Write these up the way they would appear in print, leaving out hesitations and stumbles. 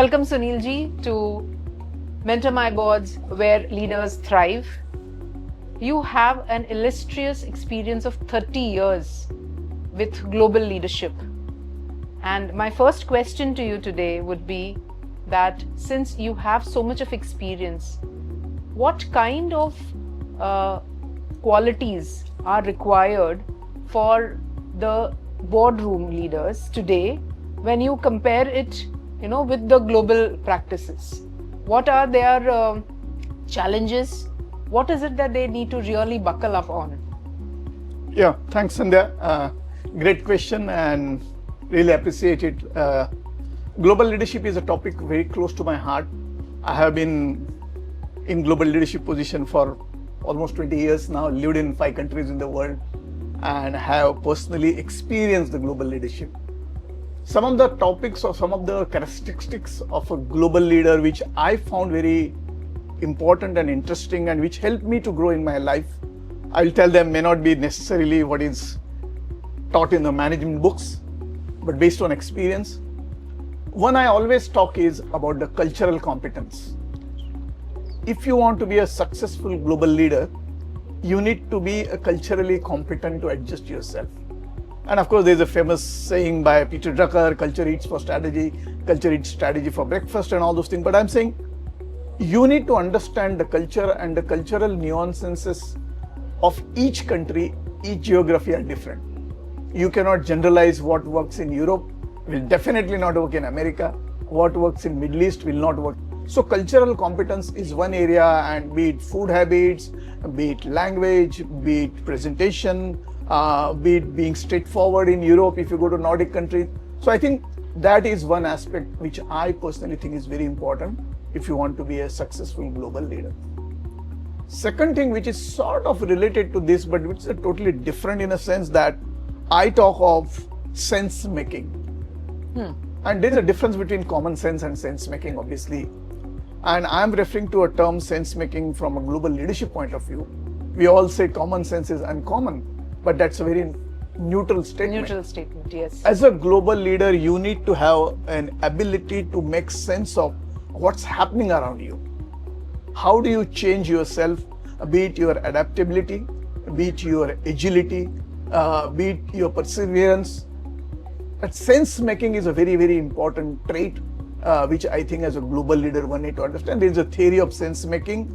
Welcome Sunil ji to MentorMyBoards, where leaders thrive. You have an illustrious experience of 30 years with global leadership. And my first question to you today would be that since you have so much of experience, what kind of qualities are required for the boardroom leaders today when you compare it, with the global practices? What are their challenges? What is it that they need to really buckle up on? Yeah, thanks, Sandhya. Great question and really appreciate it. Global leadership is a topic very close to my heart. I have been in global leadership position for almost 20 years now, lived in 5 countries in the world, and have personally experienced the global leadership. Some of the topics or some of the characteristics of a global leader which I found very important and interesting and which helped me to grow in my life, I'll tell them may not be necessarily what is taught in the management books, but based on experience. One I always talk is about the cultural competence. If you want to be a successful global leader, you need to be culturally competent to adjust yourself. And of course, there's a famous saying by Peter Drucker, culture eats for strategy, culture eats strategy for breakfast and all those things. But I'm saying you need to understand the culture and the cultural nuances of each country, each geography are different. You cannot generalize what works in Europe will definitely not work in America. What works in Middle East will not work. So cultural competence is one area, and be it food habits, be it language, be it presentation, be it being straightforward in Europe if you go to Nordic countries. So I think that is one aspect which I personally think is very important if you want to be a successful global leader. Second thing which is sort of related to this, but which is totally different in a sense, that I talk of sense making. And there's a difference between common sense and sense making, obviously. And I'm referring to a term sense making from a global leadership point of view. We all say common sense is uncommon, but that's a very neutral statement. Neutral statement, yes. As a global leader, you need to have an ability to make sense of what's happening around you. How do you change yourself, be it your adaptability, be it your agility, be it your perseverance. But sense making is a very, very important trait, which I think as a global leader one need to understand. There is a theory of sense making.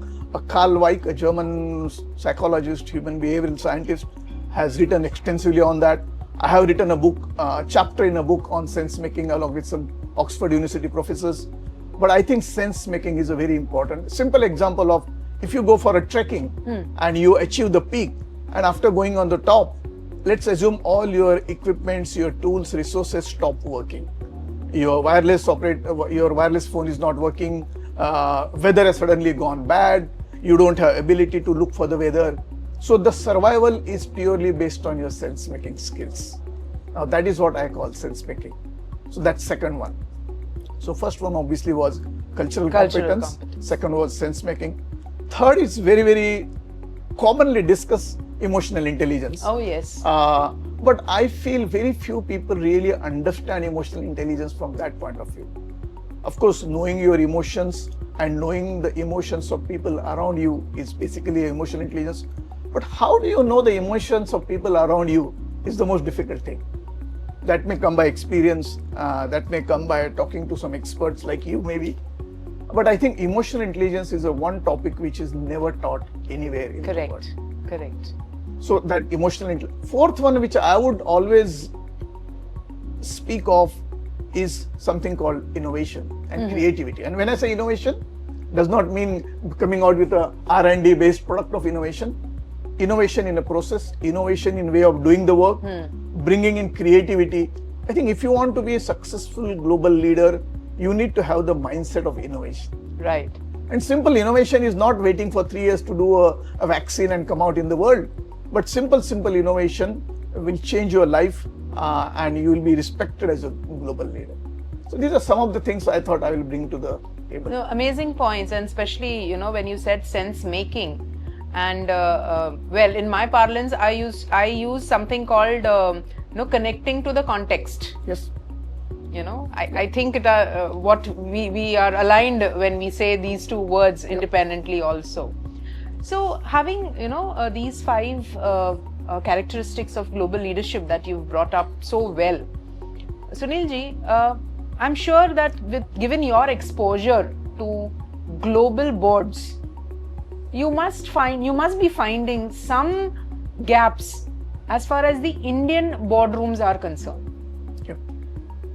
Carl Weick, a German psychologist, human behavioral scientist, has written extensively on that. I have written a book, chapter in a book on sense making along with some Oxford University professors. But I think sense making is a very important. Simple example of if you go for a trekking and you achieve the peak, and after going on the top, let's assume all your equipments, your tools, resources stop working. Your wireless phone is not working. Weather has suddenly gone bad. You don't have ability to look for the weather. So the survival is purely based on your sense making skills. Now that is what I call sense making. So that's second one. So first one obviously was cultural competence. Second was sense making. Third is very, very commonly discussed emotional intelligence. Oh yes. But I feel very few people really understand emotional intelligence from that point of view. Of course, knowing your emotions and knowing the emotions of people around you is basically emotional intelligence. But how do you know the emotions of people around you is the most difficult thing. That may come by experience, that may come by talking to some experts like you maybe. But I think emotional intelligence is a one topic which is never taught anywhere in the world. Correct. So that emotional intelligence. Fourth one, which I would always speak of, is something called innovation and creativity. And when I say innovation, does not mean coming out with a R&D based product of innovation. Innovation in a process, innovation in way of doing the work, bringing in creativity. I think if you want to be a successful global leader, you need to have the mindset of innovation. Right. And simple innovation is not waiting for 3 years to do a vaccine and come out in the world. But simple innovation will change your life and you will be respected as a global leader. So these are some of the things I thought I will bring to the table. No, amazing points, and especially when you said sense making, and well, in my parlance, I use something called connecting to the context. Yes. I think what we are aligned when we say these two words independently also. So having these 5 characteristics of global leadership that you've brought up so well, Sunil ji, I'm sure that given your exposure to global boards, you must be finding some gaps as far as the Indian boardrooms are concerned.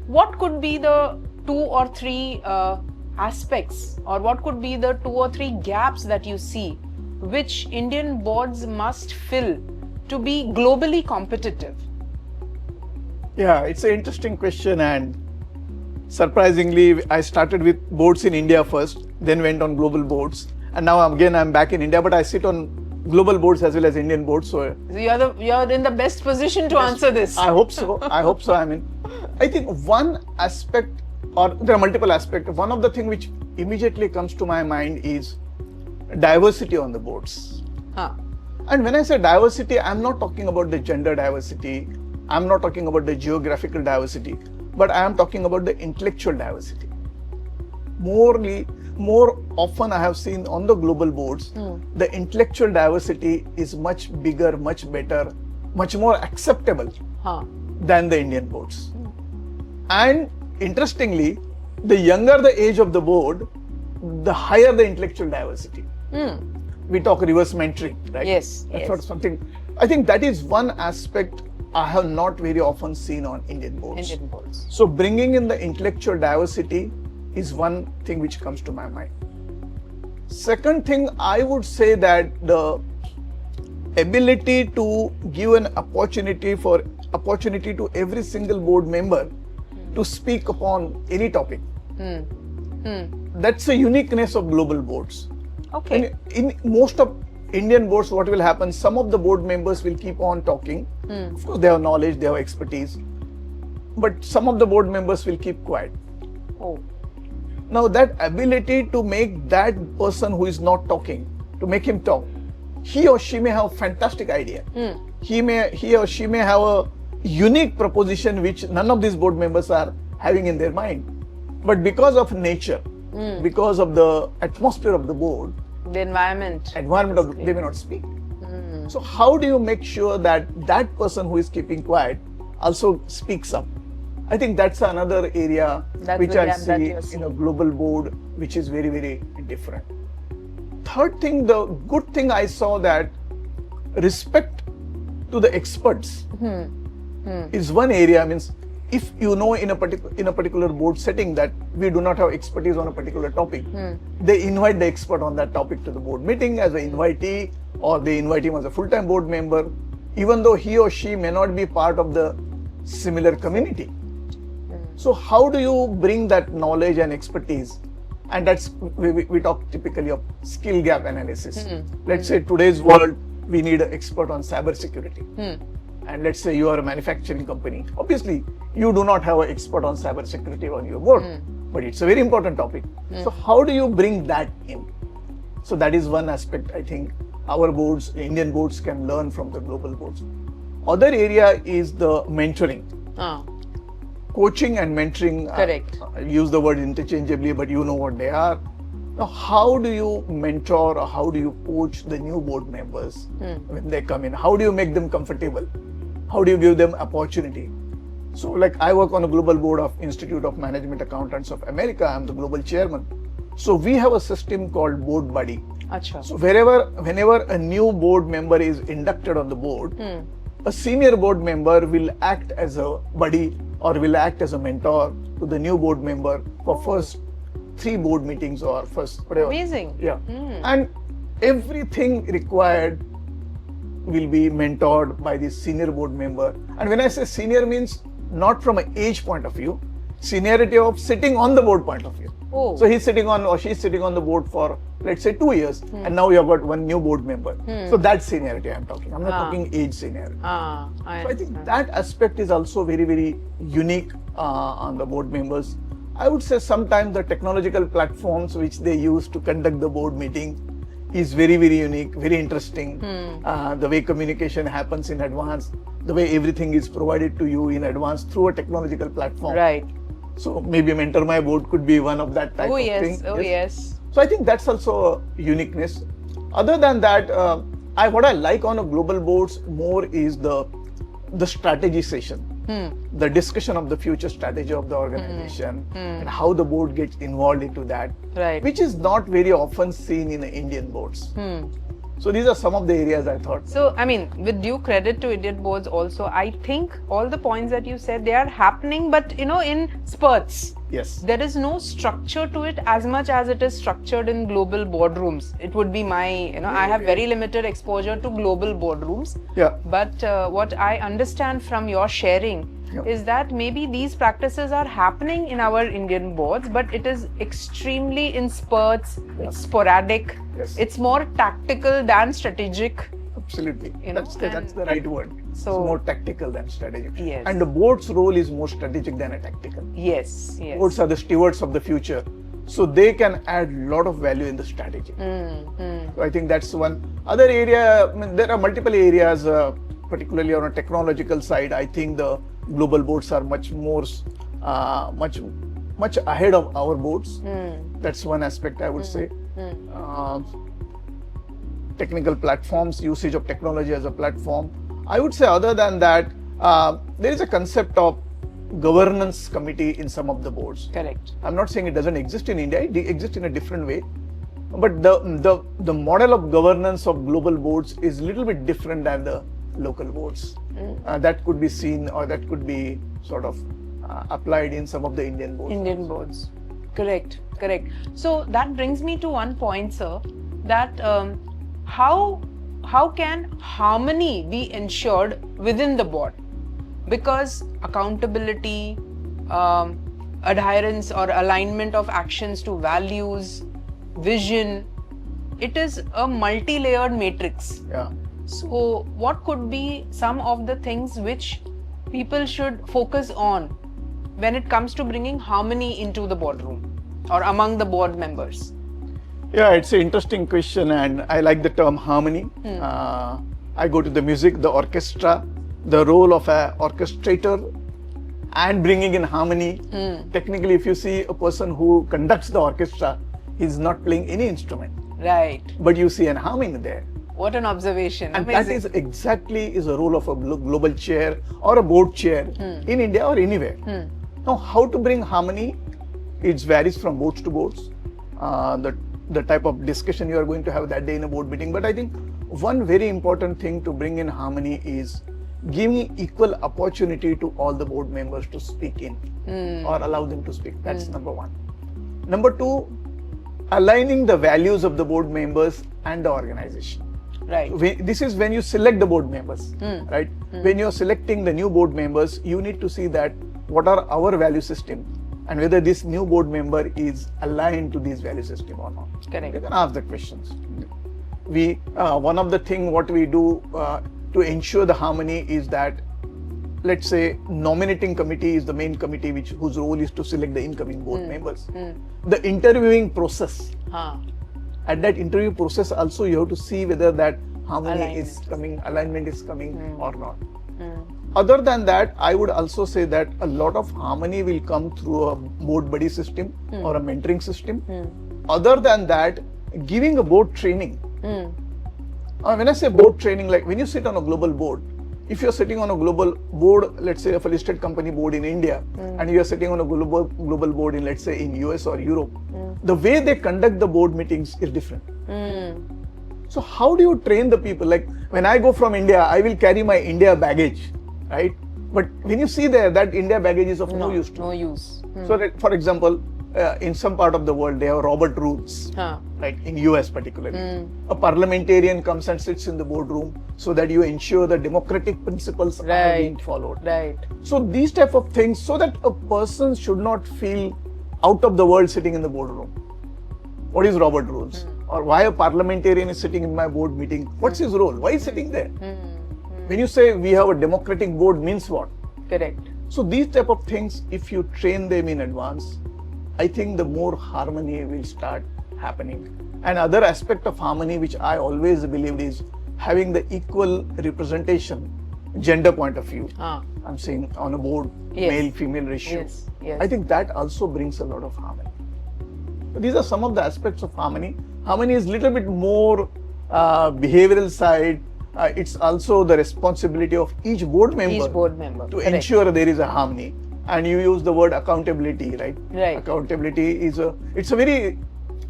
What could be the 2 or 3 aspects, or what could be the 2 or 3 gaps that you see which Indian boards must fill to be globally competitive? Yeah, it's an interesting question, and surprisingly, I started with boards in India first, then went on global boards, and now I'm back in India, but I sit on global boards as well as Indian boards. So you're in the best position to answer this. I hope so. I think one aspect, or there are multiple aspects. One of the things which immediately comes to my mind is diversity on the boards. And when I say diversity, I'm not talking about the gender diversity. I'm not talking about the geographical diversity, but I am talking about the intellectual diversity. More often I have seen on the global boards, the intellectual diversity is much bigger, much better, much more acceptable than the Indian boards. And interestingly, the younger the age of the board, the higher the intellectual diversity. We talk reverse mentoring, right? Yes. That's sort of something. I think that is one aspect I have not very often seen on Indian boards. So bringing in the intellectual diversity is one thing which comes to my mind. Second thing, I would say that the ability to give an opportunity to every single board member to speak upon any topic. That's a uniqueness of global boards. Okay. In most of Indian boards, what will happen, some of the board members will keep on talking. Of course, they have knowledge, they have expertise. But some of the board members will keep quiet. Now that ability to make that person who is not talking, to make him talk, he or she may have a fantastic idea. He or she may have a unique proposition which none of these board members are having in their mind. But because of nature, because of the atmosphere of the board, the environment they may not speak. So how do you make sure that that person who is keeping quiet also speaks up? I think that's another area which I see in a global board, which is very, very different. Third thing, the good thing I saw, that respect to the experts is one area. Means if you know in a particular board setting that we do not have expertise on a particular topic, they invite the expert on that topic to the board meeting as an invitee, or they invite him as a full-time board member, even though he or she may not be part of the similar community. So how do you bring that knowledge and expertise? And that's, we talk typically of skill gap analysis. Let's say today's world, we need an expert on cyber security. And let's say you are a manufacturing company. Obviously, you do not have an expert on cyber security on your board, but it's a very important topic. So how do you bring that in? So that is one aspect I think our boards, Indian boards, can learn from the global boards. Other area is the mentoring. Coaching and mentoring, correct. I use the word interchangeably, but you know what they are. Now, how do you mentor or how do you coach the new board members when they come in? How do you make them comfortable? How do you give them opportunity? So like I work on a global board of Institute of Management Accountants of America. I'm the global chairman. So we have a system called Board Buddy. So whenever a new board member is inducted on the board, a senior board member will act as a buddy or will act as a mentor to the new board member for first 3 board meetings or first whatever. Amazing. Yeah. And everything required will be mentored by the senior board member. And when I say senior, means not from an age point of view, seniority of sitting on the board point of view. So he's sitting on or she's sitting on the board for, let's say, 2 years, and now you have got one new board member. So that's seniority I'm talking. I'm not talking age seniority. So I think that aspect is also very, very unique on the board members. I would say sometimes the technological platforms which they use to conduct the board meeting is very, very unique, very interesting. The way communication happens in advance, the way everything is provided to you in advance through a technological platform. Right. So maybe MentorMyBoard could be one of that type Oh of yes, thing. oh yes. So I think that's also a uniqueness. Other than that, what I like on a global boards more is the strategy session, the discussion of the future strategy of the organization, and how the board gets involved into that, Right. which is not very often seen in the Indian boards. So these are some of the areas I thought. So, I mean, with due credit to Indian boards also, I think all the points that you said, they are happening, but in spurts. Yes. There is no structure to it as much as it is structured in global boardrooms. It would be my, I have very limited exposure to global boardrooms. Yeah. But what I understand from your sharing is that maybe these practices are happening in our Indian boards, but it is extremely in spurts, it's sporadic, it's more tactical than strategic. Absolutely. That's the right word. So, it's more tactical than strategic. Yes. And the board's role is more strategic than a tactical. Yes. Boards are the stewards of the future. So they can add a lot of value in the strategy. So I think that's one. Other area, there are multiple areas, particularly on a technological side. I think the global boards are much more, much ahead of our boards. That's one aspect I would say. Technical platforms, usage of technology as a platform. I would say other than that, there is a concept of governance committee in some of the boards. Correct. I'm not saying it doesn't exist in India, it exists in a different way. But the model of governance of global boards is a little bit different than the local boards. That could be seen, or that could be sort of applied in some of the Indian boards. Indian boards. Correct. So that brings me to one point, sir, that how can harmony be ensured within the board? Because accountability, adherence or alignment of actions to values, vision, it is a multi-layered matrix. Yeah. So what could be some of the things which people should focus on when it comes to bringing harmony into the boardroom or among the board members? Yeah, it's an interesting question, and I like the term harmony. I go to the music, the orchestra, the role of an orchestrator and bringing in harmony. Technically, if you see a person who conducts the orchestra, he's not playing any instrument. Right. But you see an harmony there. What an observation. And Amazing. that is exactly a role of a global chair or a board chair in India or anywhere. Now, how to bring harmony, it varies from boards to boards. The type of discussion you are going to have that day in a board meeting. But I think one very important thing to bring in harmony is giving equal opportunity to all the board members to speak in or allow them to speak. That's number one. Number two, aligning the values of the board members and the organization. Right. This is when you select the board members, right? When you're selecting the new board members, you need to see that what are our value system and whether this new board member is aligned to this value system or not. Correct. You can ask the questions. One of the things what we do to ensure the harmony is that, let's say, nominating committee is the main committee whose role is to select the incoming board members. The interviewing process. At that interview process also you have to see whether that harmony is coming, alignment is coming or not. Other than that, I would also say that a lot of harmony will come through a board buddy system or a mentoring system. Other than that, giving a board training. When I say board training, like when you sit on a global board, if you're sitting on a global board, let's say of a listed company board in India, and you're sitting on a global board in, let's say, in US or Europe, the way they conduct the board meetings is different. So how do you train the people? Like when I go from India, I will carry my India baggage, right? But when you see there, that India baggage is of no use to no use. So that, for example, in some part of the world, they have Robert rules, right? In US particularly. A parliamentarian comes and sits in the boardroom so that you ensure the democratic principles are being followed. Right. So these type of things, so that a person should not feel out of the world sitting in the boardroom. What is Robert rules? Or why a parliamentarian is sitting in my board meeting? What's his role? Why is he sitting there? When you say we have a democratic board, means what? Correct. So these type of things, if you train them in advance, I think the more harmony will start happening. Another aspect of harmony which I always believed is having the equal representation gender point of view. Ah. I'm saying on a board, Yes. male-female ratio. Yes, yes. I think that also brings a lot of harmony. These are some of the aspects of harmony. Harmony is a little bit more behavioral side. It's also the responsibility of each board member, to Correct. ensure there is a harmony. And you use the word accountability, right? Right. Accountability is it's a very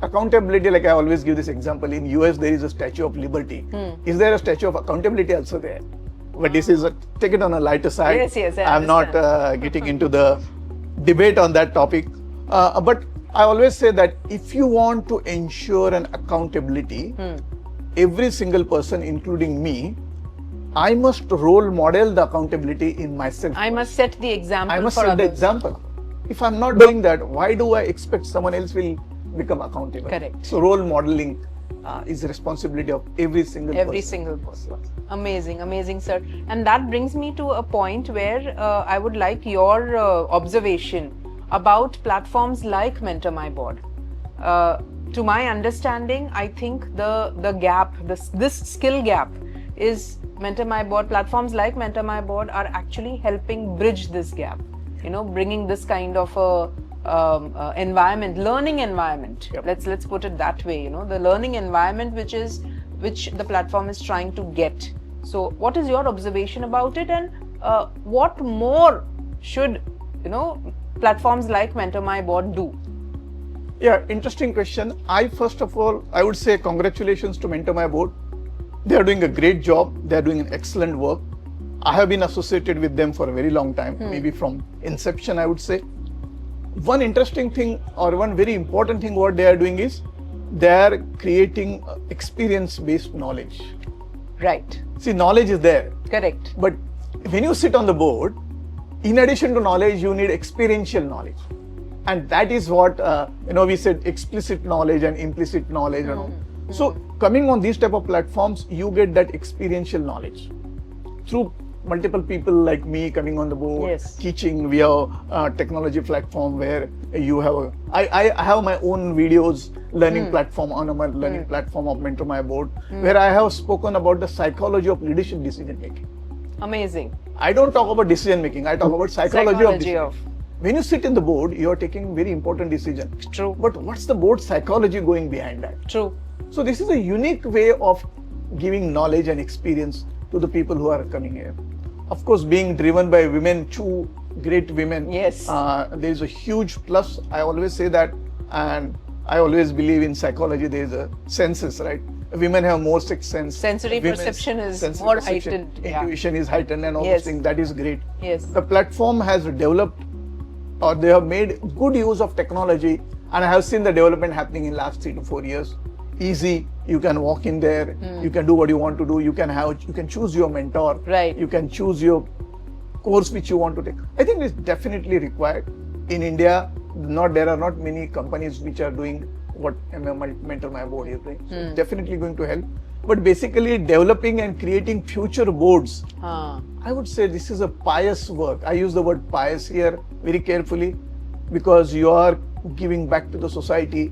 accountability. Like I always give this example. In US, there is a Statue of Liberty. Is there a Statue of accountability also there? But this is take it on a lighter side. Yes, yes, I I'm not getting into the debate on that topic. But I always say that if you want to ensure an accountability, every single person, including me, I must role model the accountability in myself. I must set the example. I must for set the others. example. If I'm not doing that, why do I expect someone else will become accountable? Correct. So role modeling is the responsibility of every single person. Amazing, amazing, sir. And that brings me to a point where I would like your observation about platforms like MentorMyBoard. To my understanding, I think the gap, this skill gap, is MentorMyBoard. Platforms like MentorMyBoard are actually helping bridge this gap. You know, bringing this kind of a environment, learning environment. Yep. Let's put it that way. You know, the learning environment which the platform is trying to get. So, what is your observation about it, and what more should platforms like MentorMyBoard do? Yeah, interesting question. First of all, I would say congratulations to MentorMyBoard. They are doing a great job. They are doing an excellent work. I have been associated with them for a very long time, maybe from inception, I would say. One interesting thing, or one very important thing what they are doing is they are creating experience-based knowledge. Right. See, knowledge is there. Correct. But when you sit on the board, in addition to knowledge, you need experiential knowledge. And that is what, we said explicit knowledge and implicit knowledge. So coming on these type of platforms, you get that experiential knowledge through multiple people like me coming on the board, Yes. teaching via a technology platform where you have, I have my own videos learning platform on my learning platform of MentorMyBoard, where I have spoken about the psychology of leadership decision making. Amazing. I don't talk about decision making, I talk about psychology of decision of- making. When you sit in the board, you are taking very important decisions. True. But what's the board psychology going behind that? True. So this is a unique way of giving knowledge and experience to the people who are coming here. Of course, being driven by women, two great women. Yes. There is a huge plus. I always say that, and I always believe in psychology. There is a senses, right? Women have more sixth sense. Sensory Women's perception is sensory more perception, heightened. Yeah. Intuition is heightened, and all Yes. those things. That is great. Yes. The platform has developed, or they have made good use of technology, and I have seen the development happening in last 3 to 4 years. Easy, you can walk in there, you can do what you want to do, you can choose your mentor, Right. you can choose your course which you want to take. I think it's definitely required. In India, there are not many companies which are doing what MentorMyBoard is doing. So it's definitely going to help. But basically developing and creating future boards, I would say this is a pious work. I use the word pious here very carefully because you are giving back to the society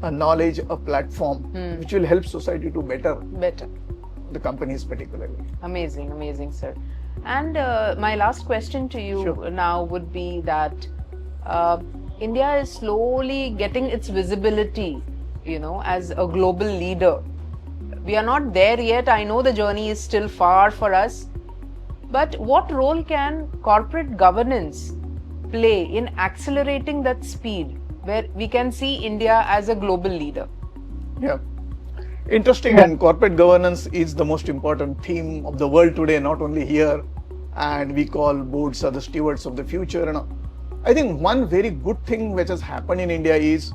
a knowledge, a platform which will help society to better the companies particularly. Amazing, amazing, sir. And my last question to you Sure. now would be that India is slowly getting its visibility, as a global leader. We are not there yet. I know the journey is still far for us. But what role can corporate governance play in accelerating that speed where we can see India as a global leader? Yeah. Interesting. And corporate governance is the most important theme of the world today, not only here. And we call boards are the stewards of the future. And I think one very good thing which has happened in India is,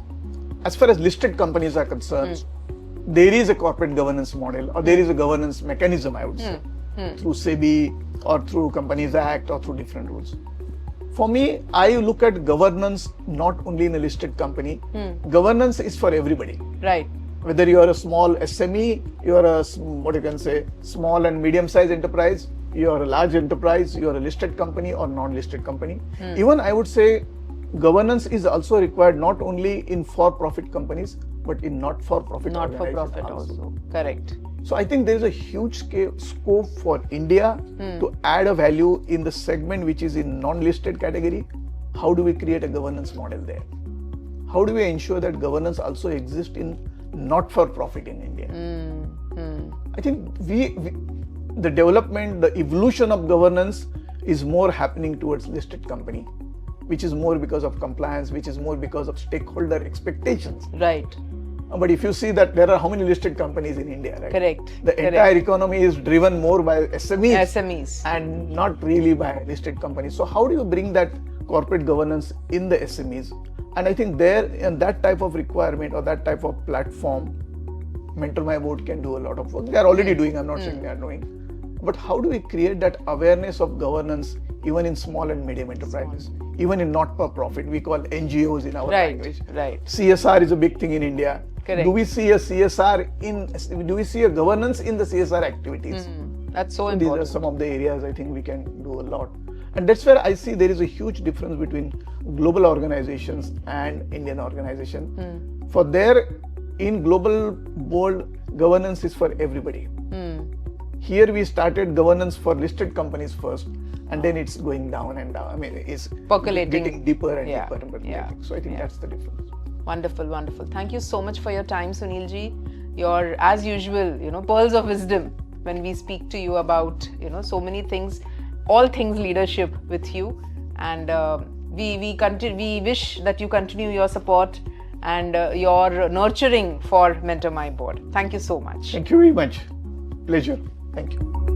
as far as listed companies are concerned, there is a corporate governance model, or there is a governance mechanism, I would say, through SEBI or through Companies Act or through different rules. For me, I look at governance not only in a listed company. Governance is for everybody. Right. Whether you are a small SME, you are a small and medium-sized enterprise, you are a large enterprise, you are a listed company or non-listed company. Even I would say governance is also required not only in for-profit companies, but in not-for-profit Not for organizations profit also. Correct. So I think there is a huge scope for India to add a value in the segment which is in non-listed category. How do we create a governance model there? How do we ensure that governance also exists in not-for-profit in India? I think the development, the evolution of governance is more happening towards listed company, which is more because of compliance, which is more because of stakeholder expectations. Right. But if you see that there are how many listed companies in India, right? Correct. The entire economy is driven more by SMEs and not really by listed companies. So how do you bring that corporate governance in the SMEs? And I think there, in that type of requirement or that type of platform, MentorMyBoard can do a lot of work. They are already doing, I'm not saying they are doing. But how do we create that awareness of governance even in small and medium enterprises? Even in not-for-profit, we call NGOs in our language. Right. CSR is a big thing in India. Correct. Do we see a do we see a governance in the CSR activities? That's so These important. are some of the areas I think we can do a lot. And that's where I see there is a huge difference between global organizations and Indian organization. For there, in global board, governance is for everybody. Here we started governance for listed companies first, and then it's going down and down. I mean, it's Percolating. getting deeper and deeper and percolating. So I think that's the difference. Wonderful, wonderful. Thank you so much for your time, Sunil ji. Your, as usual, pearls of wisdom when we speak to you about, so many things, all things leadership with you. And we wish that you continue your support and your nurturing for MentorMyBoard. Thank you so much. Thank you very much. Pleasure. Thank you.